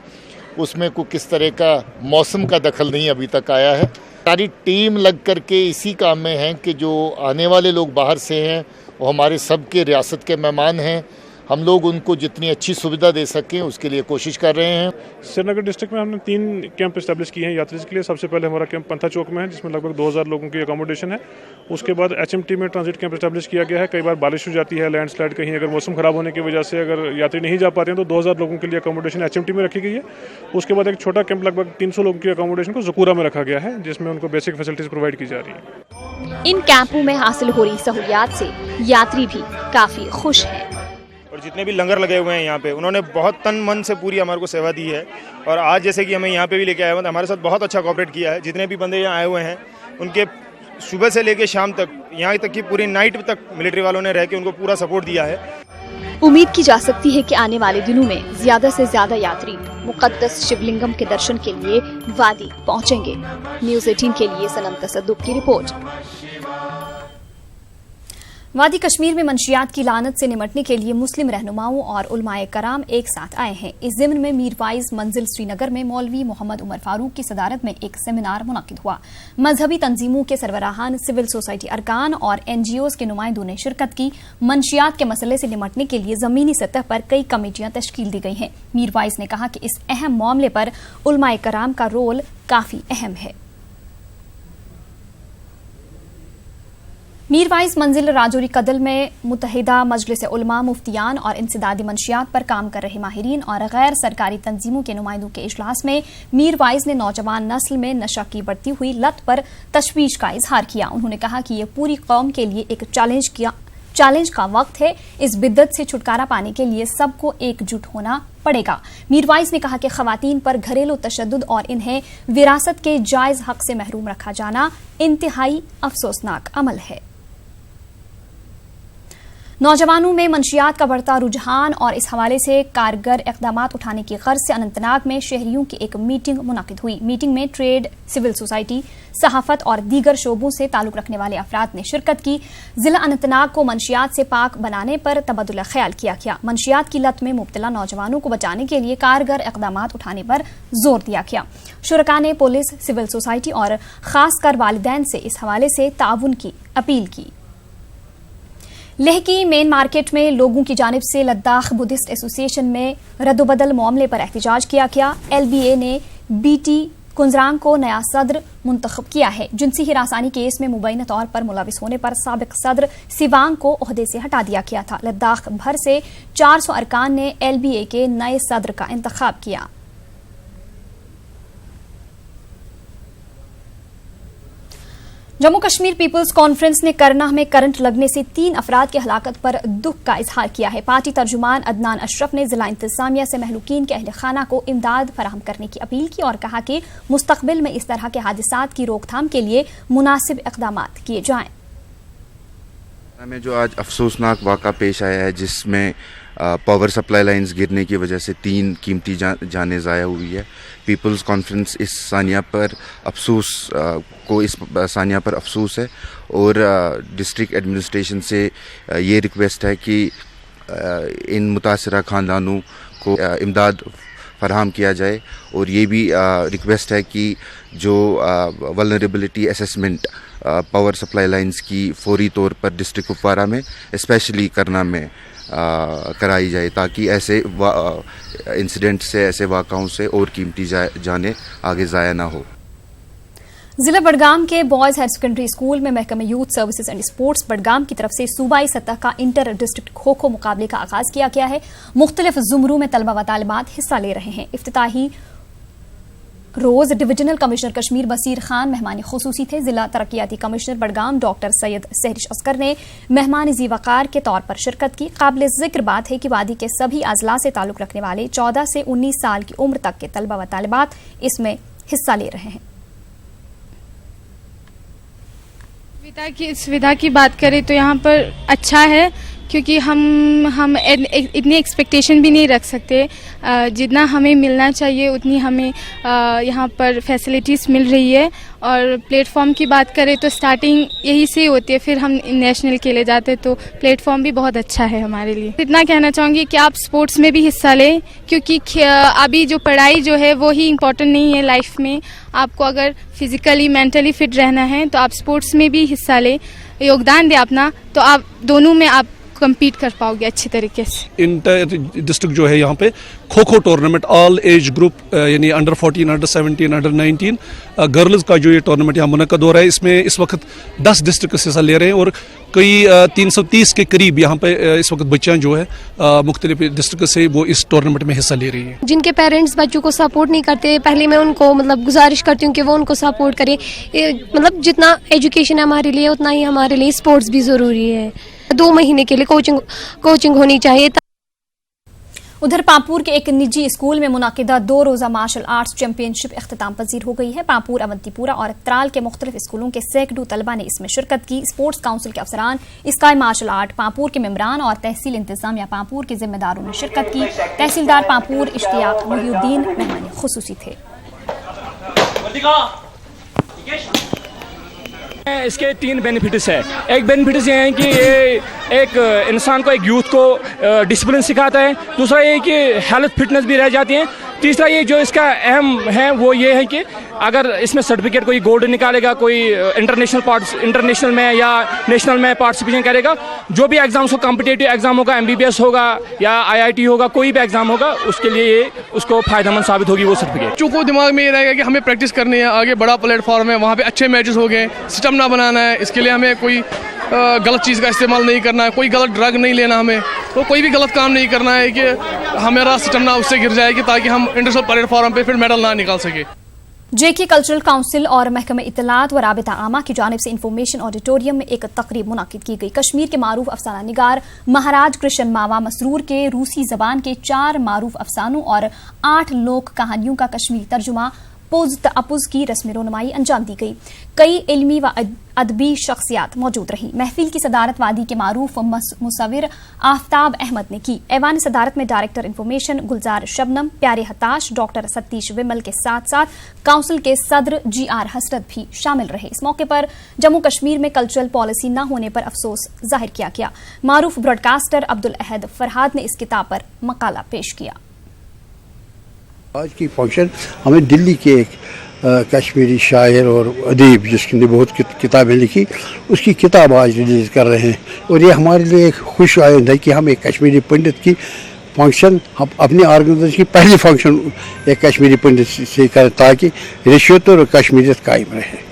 اس میں کوئی کس طرح کا موسم کا دخل نہیں ابھی تک آیا ہے. ساری ٹیم لگ کر کے اسی کام میں ہیں کہ جو آنے والے لوگ باہر سے ہیں وہ ہمارے سب کے ریاست کے مہمان ہیں. ہم لوگ ان کو جتنی اچھی سویدھا دے سکیں اس کے لیے کوشش کر رہے ہیں. سری نگر ڈسٹرکٹ میں ہم نے 3 کیمپ اسٹیبلش کیے ہیں یاتریز کے لیے. سب سے پہلے ہمارا کیمپ پنتھا چوک میں ہے، جس میں لگ بھگ 2000 لوگوں کی اکاموڈیشن ہے. اس کے بعد HMT میں ٹرانزٹ کیمپ اسٹیبلش کیا گیا ہے. کئی بار بارش ہو جاتی ہے، لینڈ سلائڈ کہیں اگر موسم خراب ہونے کی وجہ سے اگر یاتری نہیں جا پاتے ہیں تو 2000 لوگوں کے لیے اکاموڈیشن HMT میں رکھی گئی ہے. اس کے بعد ایک چھوٹا کیمپ لگ بھگ 300 لوگوں کی اکاموڈیشن کو زکورہ میں رکھا گیا ہے، جس میں ان کو بیسک فیسلٹیز پرووائڈ کی جا رہی ہیں. ان کیمپوں میں حاصل ہو رہی سہولیات سے یاتری بھی کافی خوش ہیں. اور جتنے بھی لنگر لگے ہوئے ہیں یہاں پہ، انہوں نے بہت تن من سے پوری ہمارے کو سیوا دی ہے. اور آج جیسے کہ ہمیں یہاں پہ بھی لے کے آئے ہوئے ہیں، ہمارے ساتھ بہت اچھا کوآپریٹ کیا ہے. جتنے بھی بندے یہاں آئے ہوئے ہیں ان کے صبح سے لے کے شام تک، یہاں تک کہ پوری نائٹ تک ملٹری والوں نے رہ کے ان کو پورا سپورٹ دیا ہے. امید کی جا سکتی ہے کہ آنے والے دنوں میں زیادہ سے زیادہ یاتری مقدس شیو لنگم کے درشن کے لیے وادی پہنچیں گے. نیوز 18 کے لیے سنم تصدق کی رپورٹ. وادی کشمیر میں منشیات کی لعنت سے نمٹنے کے لیے مسلم رہنماؤں اور علماء کرام ایک ساتھ آئے ہیں. اس ضمن میں میر وائز منزل سری نگر میں مولوی محمد عمر فاروق کی صدارت میں ایک سیمینار منعقد ہوا. مذہبی تنظیموں کے سربراہان، سول سوسائٹی ارکان اور NGOز کے نمائندوں نے شرکت کی. منشیات کے مسئلے سے نمٹنے کے لیے زمینی سطح پر کئی کمیٹیاں تشکیل دی گئی ہیں. میر وائز نے کہا کہ اس اہم معاملے پر علماء کرام کا رول کافی اہم ہے. میر وائز منزل راجوری کدل میں متحدہ مجلس علماء، مفتیان اور انسدادی منشیات پر کام کر رہے ماہرین اور غیر سرکاری تنظیموں کے نمائندوں کے اجلاس میں میر وائز نے نوجوان نسل میں نشہ کی بڑھتی ہوئی لت پر تشویش کا اظہار کیا. انہوں نے کہا کہ یہ پوری قوم کے لیے ایک چیلنج کا وقت ہے. اس بدعت سے چھٹکارا پانے کے لیے سب کو ایک جٹ ہونا پڑے گا. میر وائز نے کہا کہ خواتین پر گھریلو تشدد اور انہیں وراثت کے جائز حق سے محروم رکھا جانا انتہائی افسوسناک عمل ہے. نوجوانوں میں منشیات کا بڑھتا رجحان اور اس حوالے سے کارگر اقدامات اٹھانے کی غرض سے اننت ناگ میں شہریوں کی ایک میٹنگ منعقد ہوئی. میٹنگ میں ٹریڈ، سول سوسائٹی، صحافت اور دیگر شعبوں سے تعلق رکھنے والے افراد نے شرکت کی. ضلع اننت ناگ کو منشیات سے پاک بنانے پر تبادلہ خیال کیا گیا. منشیات کی لت میں مبتلا نوجوانوں کو بچانے کے لیے کارگر اقدامات اٹھانے پر زور دیا گیا. شرکاء نے پولیس، سول سوسائٹی اور خاص کر والدین سے اس حوالے سے تعاون کی اپیل کی. لیہ کی مین مارکیٹ میں لوگوں کی جانب سے لداخ بدھسٹ ایسوسی ایشن میں رد و بدل معاملے پر احتجاج کیا گیا. LBA نے BT کنزرانگ کو نیا صدر منتخب کیا ہے. جنسی ہراسانی کیس میں مبینہ طور پر ملوث ہونے پر سابق صدر سیوانگ کو عہدے سے ہٹا دیا گیا تھا. لداخ بھر سے 400 ارکان نے LBA کے نئے صدر کا انتخاب کیا. جموں کشمیر پیپلز کانفرنس نے کرنہ میں کرنٹ لگنے سے 3 افراد کی ہلاکت پر دکھ کا اظہار کیا ہے. پارٹی ترجمان عدنان اشرف نے ضلع انتظامیہ سے مہلوکین کے اہل خانہ کو امداد فراہم کرنے کی اپیل کی اور کہا کہ مستقبل میں اس طرح کے حادثات کی روک تھام کے لیے مناسب اقدامات کیے جائیں. میں جو آج افسوسناک واقعہ پیش آیا ہے جس میں پاور سپلائی لائنز گرنے کی وجہ سے 3 قیمتی جانیں ضائع ہوئی ہے. پیپلز کانفرنس اس ثانیہ پر افسوس ہے اور ڈسٹرکٹ ایڈمنسٹریشن سے یہ ریکویسٹ ہے کہ ان متاثرہ خاندانوں کو امداد فراہم کیا جائے. اور یہ بھی ریکویسٹ ہے کہ جو vulnerability assessment power supply lines کی فوری طور پر ڈسٹرکٹ کپوارہ میں اسپیشلی کرنہ میں کرائی جائے تاکہ ایسے انسیڈنٹ سے، ایسے واقعوں سے اور قیمتی جانیں آگے ضائع نہ ہو. ضلع بڑگام کے بوائز ہائر سیکنڈری اسکول میں محکمہ youth services and sports Budgam کی طرف سے صوبائی سطح کا انٹر ڈسٹرکٹ کھو مقابلے کا آغاز کیا گیا ہے. مختلف زمروں میں طلبہ و طالبات حصہ لے رہے ہیں. افتتاحی روز ڈویژنل کمشنر کشمیر بصیر خان مہمان خصوصی تھے. ضلع ترقیاتی کمشنر بڑگام ڈاکٹر سید سہرش اصغر نے مہمان ذی وقار کے طور پر شرکت کی. قابل ذکر بات ہے کہ وادی کے سبھی اضلاع سے تعلق رکھنے والے 14 سے 19 سال کی عمر تک کے طلبہ و طالبات اس میں حصہ لے رہے ہیں. سویدھا کی بات کریں تو یہاں پر اچھا ہے کیونکہ ہم اتنی ایکسپیکٹیشن بھی نہیں رکھ سکتے. جتنا ہمیں ملنا چاہیے اتنی ہمیں یہاں پر فیسلٹیز مل رہی ہے. اور پلیٹ فارم کی بات کریں تو سٹارٹنگ یہی سے ہوتی ہے, پھر ہم نیشنل کے لیے جاتے تو پلیٹ فارم بھی بہت اچھا ہے ہمارے لیے. اتنا کہنا چاہوں گی کہ آپ اسپورٹس میں بھی حصہ لیں کیونکہ ابھی جو پڑھائی جو ہے وہی امپورٹنٹ نہیں ہے لائف میں. آپ کو اگر فزیکلی مینٹلی فٹ رہنا ہے تو آپ اسپورٹس میں بھی حصہ لیں, یوگدان دیں اپنا, تو آپ دونوں میں آپ کمپیٹ کر پاؤ گے اچھی طریقے سے. انٹر ڈسٹرکٹ جو ہے یہاں پہ کھو ٹورنامنٹ آل ایج گروپ یعنی انڈر 14 انڈر 17 انڈر 19 گرلز کا جو یہ ٹورنامنٹ یہاں منعقد ہو رہا ہے. اس میں اس وقت 10 ڈسٹرکٹ حصہ لے رہے ہیں اور کئی 330 کے قریب یہاں پہ اس وقت بچیاں جو ہے مختلف ڈسٹرکٹ سے وہ اس ٹورنامنٹ میں حصہ لے رہی ہیں. جن کے پیرنٹس بچوں کو سپورٹ نہیں کرتے, پہلے میں ان کو گزارش کرتی ہوں کہ وہ ان کو سپورٹ کریں. جتنا ایجوکیشن ہے ہمارے لیے اتنا ہی ہمارے لیے اسپورٹس بھی ضروری ہے. 2 مہینے کے لیے کوچنگ ہونی چاہیے. ادھر پامپور کے ایک نجی اسکول میں منعقدہ 2 روزہ مارشل آرٹس چیمپئن شپ اختتام پذیر ہو گئی ہے. پامپور, اونتی پورہ اور ترال کے مختلف اسکولوں کے سینکڑوں طلبہ نے اس میں شرکت کی. اسپورٹس کونسل کے افسران, اسکائی مارشل آرٹ پامپور کے ممبران اور تحصیل انتظامیہ پامپور کے ذمہ داروں نے شرکت کی. تحصیلدار پامپور اشتیاق محی الدین مہمان خصوصی تھے. اس کے 3 بینیفٹس ہیں. ایک بینیفٹس یہ ہیں کہ یہ ایک انسان کو, ایک یوتھ کو ڈسپلن سکھاتا ہے. دوسرا یہ کہ ہیلتھ فٹنس بھی رہ جاتی ہیں. تیسرا یہ جو اس کا اہم ہے وہ یہ ہے کہ اگر اس میں سرٹیفکیٹ کوئی گولڈ نکالے گا, کوئی انٹرنیشنل میں یا نیشنل میں پارٹیسپیشن کرے گا, جو بھی ایگزامس ہو, کمپٹیٹیو ایگزام ہوگا, MBBS ہوگا یا IIT ہوگا, کوئی بھی ایگزام ہوگا, اس کے لیے یہ اس کو فائدہ مند ثابت ہوگی وہ سرٹیفکیٹ. چونکہ دماغ میں یہ رہے گا کہ ہمیں پریکٹس کرنی ہے, آگے بڑا پلیٹ فارم ہے, وہاں پہ اچھے میچز ہو گئے, سسٹم نہ بنانا ہے. اس کے لیے ہمیں کوئی غلط چیز کا استعمال نہیں کرنا ہے, کوئی غلط ڈرگ نہیں لینا, ہمیں تو کوئی بھی غلط کام نہیں کرنا ہے کہ ہمارا سسٹم نہ اس سے گر جائے گی تاکہ ہم انٹرنیشنل پلیٹ فارم پہ پھر میڈل نہ نکال سکے. JK کلچرل کونسل اور محکمہ اطلاعات و رابطہ عامہ کی جانب سے انفارمیشن آڈیٹوریم میں ایک تقریب منعقد کی گئی. کشمیر کے معروف افسانہ نگار مہاراج کرشن ماوا مسرور کے روسی زبان کے 4 معروف افسانوں اور 8 لوک کہانیوں کا کشمیری ترجمہ پوز تاپوز کی رسم رونمائی انجام دی گئی. کئی علمی و ادبی شخصیات موجود رہیں. محفل کی صدارت وادی کے معروف مصور آفتاب احمد نے کی. ایوان صدارت میں ڈائریکٹر انفارمیشن گلزار شبنم, پیارے ہتاش, ڈاکٹر ستیش ومل کے ساتھ ساتھ کونسل کے صدر GR حسرت بھی شامل رہے. اس موقع پر جموں کشمیر میں کلچرل پالیسی نہ ہونے پر افسوس ظاہر کیا گیا. معروف براڈ کاسٹر عبدالاحد فرحاد نے اس کتاب پر مقالہ پیش کیا. آج کی فنکشن ہمیں دلی کے ایک کشمیری شاعر اور ادیب جس نے بہت کتابیں لکھی, اس کی کتاب آج ریلیز کر رہے ہیں. اور یہ ہمارے لیے ایک خوش آئند ہے کہ ہم ایک کشمیری پنڈت کی فنکشن اپنی آرگنائزیشن کی پہلی فنکشن ایک کشمیری پنڈت سے کریں تاکہ رشوت اور کشمیریت قائم رہے.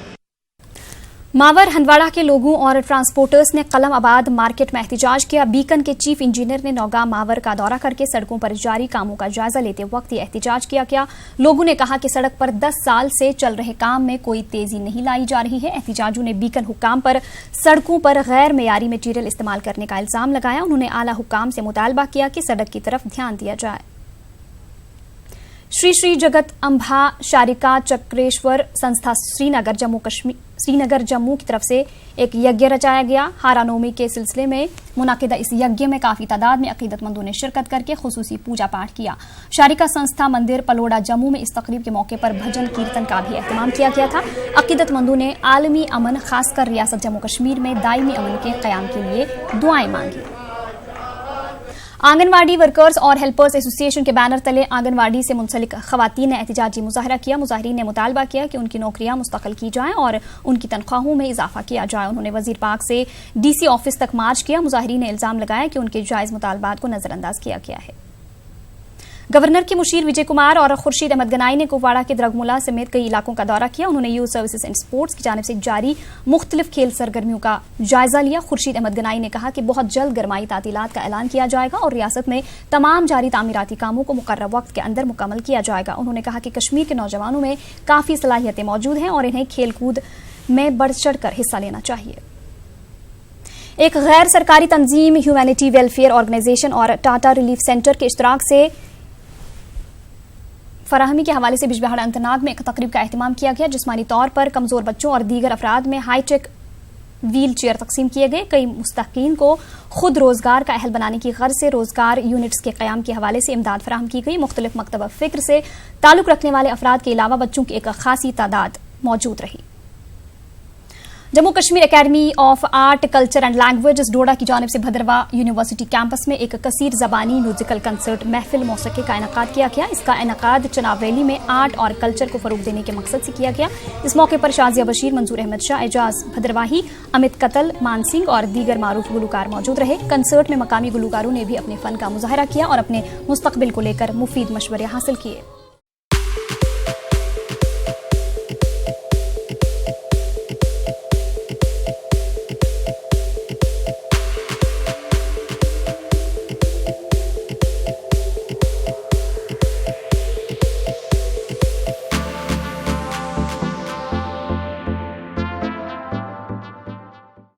ماور ہندواڑہ کے لوگوں اور ٹرانسپورٹرز نے قلم آباد مارکیٹ میں احتجاج کیا. بیکن کے چیف انجینئر نے نوگاں ماور کا دورہ کر کے سڑکوں پر جاری کاموں کا جائزہ لیتے وقت یہ احتجاج کیا گیا. لوگوں نے کہا کہ سڑک پر 10 سال سے چل رہے کام میں کوئی تیزی نہیں لائی جا رہی ہے. احتجاجوں نے بیکن حکام پر سڑکوں پر غیر معیاری مٹیریل استعمال کرنے کا الزام لگایا. انہوں نے اعلی حکام سے مطالبہ کیا کہ سڑک کی طرف دھیان دیا جائے. شری جگت امبا شاریکا چکریشور سنستھا سری نگر جموں کی طرف سے ایک یجیہ رچایا گیا. ہارانومی کے سلسلے میں منعقدہ اس یجیہ میں کافی تعداد میں عقیدت مندوں نے شرکت کر کے خصوصی پوجا پاٹ کیا. شاریکا سنستھا مندر پلوڑا جموں میں اس تقریب کے موقع پر بھجن کیرتن کا بھی اہتمام کیا گیا تھا. عقیدت مندوں نے عالمی امن, خاص کر ریاست جموں کشمیر میں دائمی امن کے قیام کے لیے دعائیں مانگی. آنگن واڑی ورکرز اور ہیلپرز ایسوسی ایشن کے بینر تلے آنگن واڑی سے منسلک خواتین نے احتجاجی مظاہرہ کیا. مظاہرین نے مطالبہ کیا کہ ان کی نوکریاں مستقل کی جائیں اور ان کی تنخواہوں میں اضافہ کیا جائے. انہوں نے وزیر پاک سے DC آفس تک مارچ کیا. مظاہرین نے الزام لگایا کہ ان کے جائز مطالبات کو نظر انداز کیا گیا ہے. गवर्नर के मुशीर विजय कुमार और खुर्शीद अहमद गनाई ने कुपवाड़ा के द्रगमुला समेत कई इलाकों का दौरा किया। उन्होंने यूथ सर्विसेज एंड स्पोर्ट्स की जानिब से जारी मुख्तलिफ खेल सरगर्मियों का जायजा लिया। खुर्शीद अहमद गनाई ने कहा कि बहुत जल्द गरमाई तातीलात का ऐलान किया जाएगा और रियासत में तमाम जारी तामीराती कामों को मुकर्रर वक्त के अंदर मुकम्मल किया जाएगा। उन्होंने कहा कि कश्मीर के नौजवानों में काफ़ी सलाहियतें मौजूद हैं और इन्हें खेल कूद में बढ़ चढ़ कर हिस्सा लेना चाहिए। एक गैर सरकारी तंजीम ह्यूमैनिटी वेलफेयर ऑर्गेनाइजेशन और टाटा रिलीफ सेंटर के इश्तराक से फराहमी के हवाले से बिजबहाड़ा अनंतनाग में एक तकरीब का एहतमाम किया गया। जिस्मानी तौर पर कमजोर बच्चों और दीगर अफराद में हाईटेक व्हील चेयर तकसीम किए गए। कई मुस्तकीन को खुद रोजगार का अहल बनाने की गर्ज से रोजगार यूनिट्स के कयाम के हवाले से इमदाद फराहम की गई। मुख्तलिफ मकतब फिक्र से ताल्लुक रखने वाले अफराद के अलावा बच्चों की एक खासी तादाद मौजूद रही। Jammu Kashmir academy of art culture and language Doda की जानिब से भद्रवा यूनिवर्सिटी कैंपस में एक कसीर जबानी म्यूजिकल कंसर्ट महफिल मौसीकी का इनेकाद किया गया। इसका इनेकाद चनाब वैली में आर्ट और कल्चर को फरोग देने के मकसद से किया गया। इस मौके पर शाजिया बशीर, मंजूर अहमद शाह, एजाज भद्रवाही, अमित कतल, मान सिंह और दीगर मारूफ गुलकार मौजूद रहे। कंसर्ट में मकामी गुलकारों ने भी अपने फन का मुजाहरा किया और अपने मुस्तकबिल को लेकर मुफीद मशवरे हासिल किए।